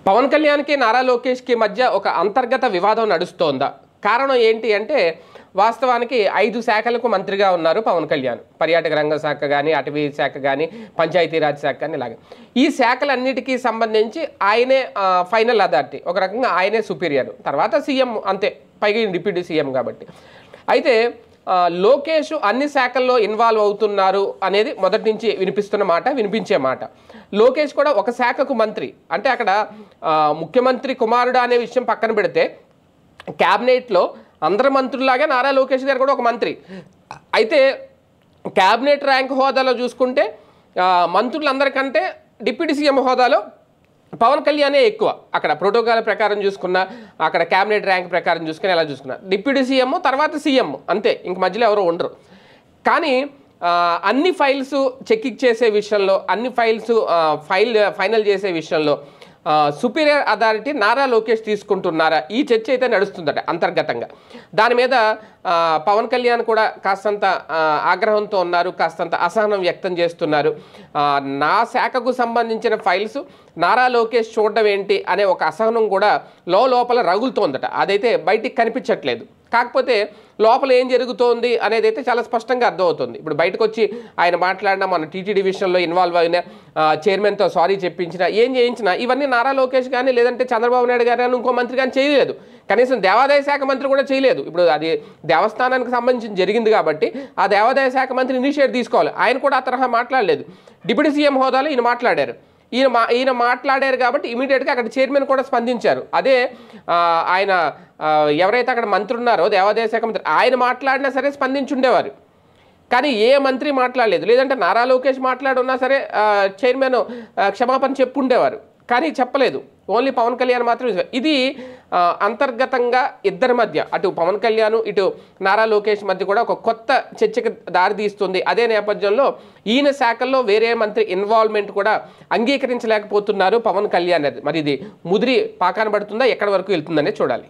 పవన్ కళ్యాణ్కి నారా లోకేష్కి మధ్య ఒక అంతర్గత వివాదం నడుస్తోందా? కారణం ఏంటి అంటే వాస్తవానికి 5 శాఖలకు మంత్రిగా ఉన్నారు పవన్ కళ్యాణ్. పర్యాటక రంగ శాఖ కానీ, అటవీ శాఖ కానీ, పంచాయతీరాజ్ శాఖ కానీ ఇలాగ ఈ శాఖలన్నిటికీ సంబంధించి ఆయనే ఫైనల్ అథారిటీ. ఒక రకంగా ఆయనే సుపీరియర్, తర్వాత సీఎం అంతే, పైగా డిప్యూటీ సీఎం కాబట్టి. అయితే లోకేష్ అన్ని శాఖల్లో ఇన్వాల్వ్ అవుతున్నారు అనేది మొదటి నుంచి వినిపించే మాట. లోకేష్ కూడా ఒక శాఖకు మంత్రి అంటే అక్కడ ముఖ్యమంత్రి కుమారుడు అనే విషయం పక్కన పెడితే క్యాబినెట్లో అందరు మంత్రుల్లాగే నారా లోకేష్ గారు కూడా ఒక మంత్రి. అయితే క్యాబినెట్ ర్యాంక్ హోదాలో చూసుకుంటే మంత్రులందరికంటే డిప్యూటీ సీఎం హోదాలో పవన్ కళ్యాణే ఎక్కువ. అక్కడ ప్రోటోకాల్ ప్రకారం చూసుకున్నా, అక్కడ క్యాబినెట్ ర్యాంక్ ప్రకారం చూసుకుని ఎలా చూసుకున్నా డిప్యూటీ సీఎం తర్వాత సీఎం అంతే, ఇంక మధ్యలో ఎవరో ఉండరు. కానీ అన్ని ఫైల్స్ చెకింగ్ చేసే విషయంలో, అన్ని ఫైల్స్ ఫైనల్ చేసే విషయంలో సుపీరియర్ అథారిటీ నారా లోకేష్ తీసుకుంటున్నారా, ఈ చర్చ అయితే నడుస్తుందట అంతర్గతంగా. దాని మీద పవన్ కళ్యాణ్ కూడా కాస్తంత ఆగ్రహంతో ఉన్నారు, కాస్తంత అసహనం వ్యక్తం చేస్తున్నారు. నా శాఖకు సంబంధించిన ఫైల్స్ నారా లోకేష్ చూడడం ఏంటి అనే ఒక అసహనం కూడా లోపల రగులుతోందట. అదైతే బయటికి కనిపించట్లేదు. కాకపోతే లోపల ఏం జరుగుతోంది అనేది అయితే చాలా స్పష్టంగా అర్థమవుతుంది. ఇప్పుడు బయటకు వచ్చి ఆయన మాట్లాడినా, మన టీటీడీ విషయంలో ఇన్వాల్వ్ అయిన చైర్మన్తో సారీ చెప్పించినా, ఏం చేయించినా ఇవన్నీ నారా లోకేష్ కానీ లేదంటే చంద్రబాబు నాయుడు గారు కానీ ఇంకో మంత్రి కానీ చేయలేదు. కనీసం దేవాదాయ శాఖ మంత్రి కూడా చేయలేదు. ఇప్పుడు అది దేవస్థానానికి సంబంధించి జరిగింది కాబట్టి ఆ దేవాదాయ శాఖ మంత్రి ఇనిషియేటివ్ తీసుకోవాలి. ఆయన కూడా ఆ తరహా మాట్లాడలేదు. డిప్యూటీ సీఎం హోదాలో ఈయన మాట్లాడారు. ఈయన మాట్లాడారు కాబట్టి ఇమీడియట్గా అక్కడ చైర్మన్ కూడా స్పందించారు. అదే ఆయన ఎవరైతే అక్కడ మంత్రి ఉన్నారో దేవాదాయ శాఖ మంత్రి, ఆయన మాట్లాడినా సరే స్పందించుండేవారు. కానీ ఏ మంత్రి మాట్లాడలేదు. లేదంటే నారా లోకేష్ మాట్లాడున్నా సరే చైర్మన్ క్షమాపణ చెప్పుండేవారు. కానీ చెప్పలేదు. ఓన్లీ పవన్ కళ్యాణ్ మాత్రమే. ఇది అంతర్గతంగా ఇద్దరి మధ్య, అటు పవన్ కళ్యాణ్ ఇటు నారా లోకేష్ మధ్య కూడా ఒక కొత్త చర్చకు దారితీస్తుంది. అదే నేపథ్యంలో ఈయన శాఖల్లో వేరే మంత్రి ఇన్వాల్వ్మెంట్ కూడా అంగీకరించలేకపోతున్నారు పవన్ కళ్యాణ్. మరి ఇది ముదిరి పాకాన పడుతుందా, ఎక్కడి వరకు వెళ్తుందనే చూడాలి.